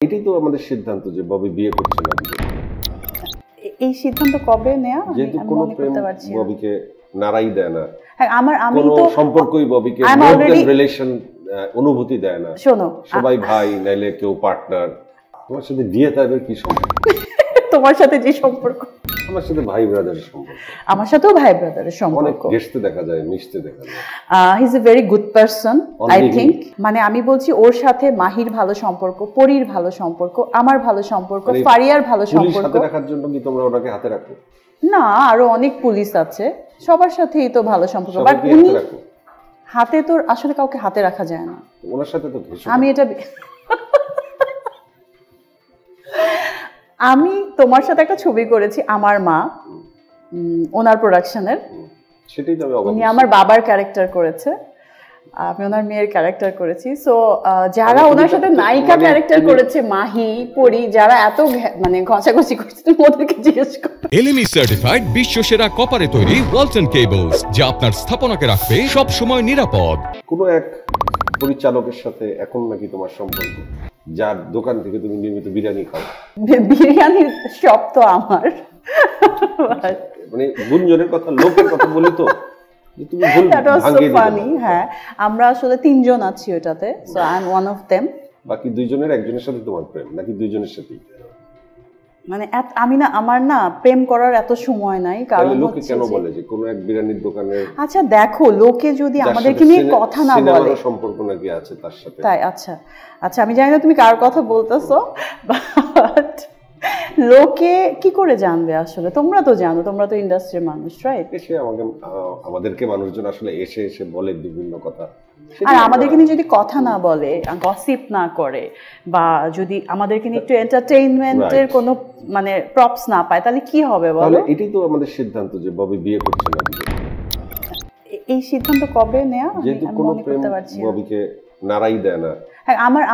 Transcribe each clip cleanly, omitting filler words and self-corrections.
এটাই তো আমাদের সিদ্ধান্ত যে ববি বিয়ে করছে না। এই সিদ্ধান্ত কবে নেয়া যেহেতু কোনো প্রেম ববিকে নাড়াই দেয় না, আমি তো সম্পর্কই ববিকে রিলেশন অনুভূতি দেয় না। শোনো, সবাই ভাই নাইলে কেউ পার্টনার। তোমার সাথে বিয়ে তাদের কি সম্পর্ক? তোমার সাথে যে সম্পর্ক, আমার সাথে ভাই ব্রাদারের সম্পর্ক। আমার সাথেও ভাই ব্রাদারের সম্পর্ক। অনেক ঘেঁষতে দেখা যায়, মিশতে দেখা যায়। He is a very good person I think. মানে আমি বলছি ওর সাথে মাহির ভালো সম্পর্ক, পরীর ভালো সম্পর্ক, আমার ভালো সম্পর্ক, ফারিয়ার ভালো সম্পর্ক। হাতে রাখার জন্য কি তোমরা ওটাকে হাতে রাখো? না, আরো অনেক পুলিশ আছে, সবার সাথেই তো ভালো সম্পর্ক। বাট উনি হাতে তো আসলে কাউকে হাতে রাখা যায় না। ওনার সাথে তো আমি এটা আমি তোমার সাথে একটা ছবি করেছি, আমার মা, ওনার প্রোডাকশনের। সেটাই তো আমি উনি আমার বাবার ক্যারেক্টার করেছে, আমি ওনার মেয়ের ক্যারেক্টার করেছি। সো যারা ওনার সাথে নায়িকা ক্যারেক্টার করেছে, মাহি, পরি, যারা এত মানে ঘষাঘষি করছে, তুমি ওদেরকে জিজ্ঞেস করো। এলএমই সার্টিফাইড বিশ্বসেরা কপারে তৈরি ওয়ালটন কেবলস, যা আপনার স্থাপনাকে রাখবে সব সময় নিরাপদ। কোনো এক পরিচালকের সাথে এখন নাকি তোমার সম্পর্ক, যার দোকান থেকে তুমি নিয়মিত বিরিয়ানি খাও। বিরিয়ানির শপ তো আমার, মানে গুঞ্জনের কথা, লোকের কথা বলি তো, তুমি ভুল ভাঙিয়ে দিলে। হ্যাঁ, আমরা আসলে 3 জন আছি ওটাতে, so I am one of them. বাকি 2 জনের একজনের সাথে তোমার প্রেম নাকি 2 জনের সাথেই? মানে আমি না, আমার না প্রেম করার এত সময় নাই। কারণ লোকে কেন বলে যে কোন এক বিরিয়ানির দোকানে, আচ্ছা দেখো, লোকে যদি আমাদেরকে নিয়ে কথা না বলে, সম্পর্ক নাকি আছে তার সাথে, তাই? আচ্ছা আচ্ছা, আমি জানি না তুমি কার কথা বলতেছো, বাট লোকে কি করে জানবে? আসলে তোমরা তো জানো, তোমরা তো ইন্ডাস্ট্রির মানুষ, রাইট? এসে আমাদেরকে মানুষজন আসলে এসে এসে বলে বিভিন্ন কথা। আর আমাদেরকে নিয়ে যদি কথা না বলে, গসিপ না করে, বা যদি আমাদেরকে নিয়ে একটু এন্টারটেইনমেন্টের কোনো মানে প্রপস না পায়, তাহলে কি হবে বলো? তাহলে এটাই তো আমাদের সিদ্ধান্ত যে ববি বিয়ে করছে না। এই সিদ্ধান্ত কবে নেয়া? যেহেতু কোনো প্রেম ববিকে নাড়াই দেয় না,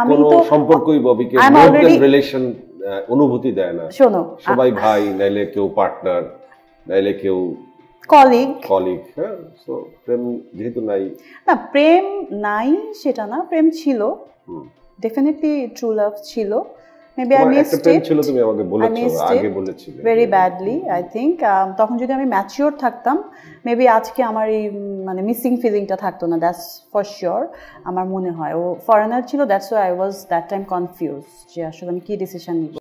আমি তো সম্পর্কই ববিকে রিলেশন অনুভূতি দেয় না। শোনো, সবাই ভাই নাইলে কেউ পার্টনার, নাইলে কেউ কলিগ। হ্যাঁ, সো প্রেম যেহেতু নাই, না প্রেম নাই সেটা না, প্রেম ছিল, ডেফিনেটলি ট্রু লাভ ছিল। Maybe I missed it. ছিল, তুমি আমাকে বলেছো, আগে বলেছিলে ভেরি ব্যাডলি আই থিংক। তখন যদি আমি ম্যাচিওর থাকতাম, মেবি আজকে আমার এই মানে মিসিং ফিলিংটা থাকতো না, দ্যাটস ফর শিওর। আমার মনে হয় ও ফরেনার ছিল, that's why I was that time confused যে আসলে আমি কি ডিসিশন নিব।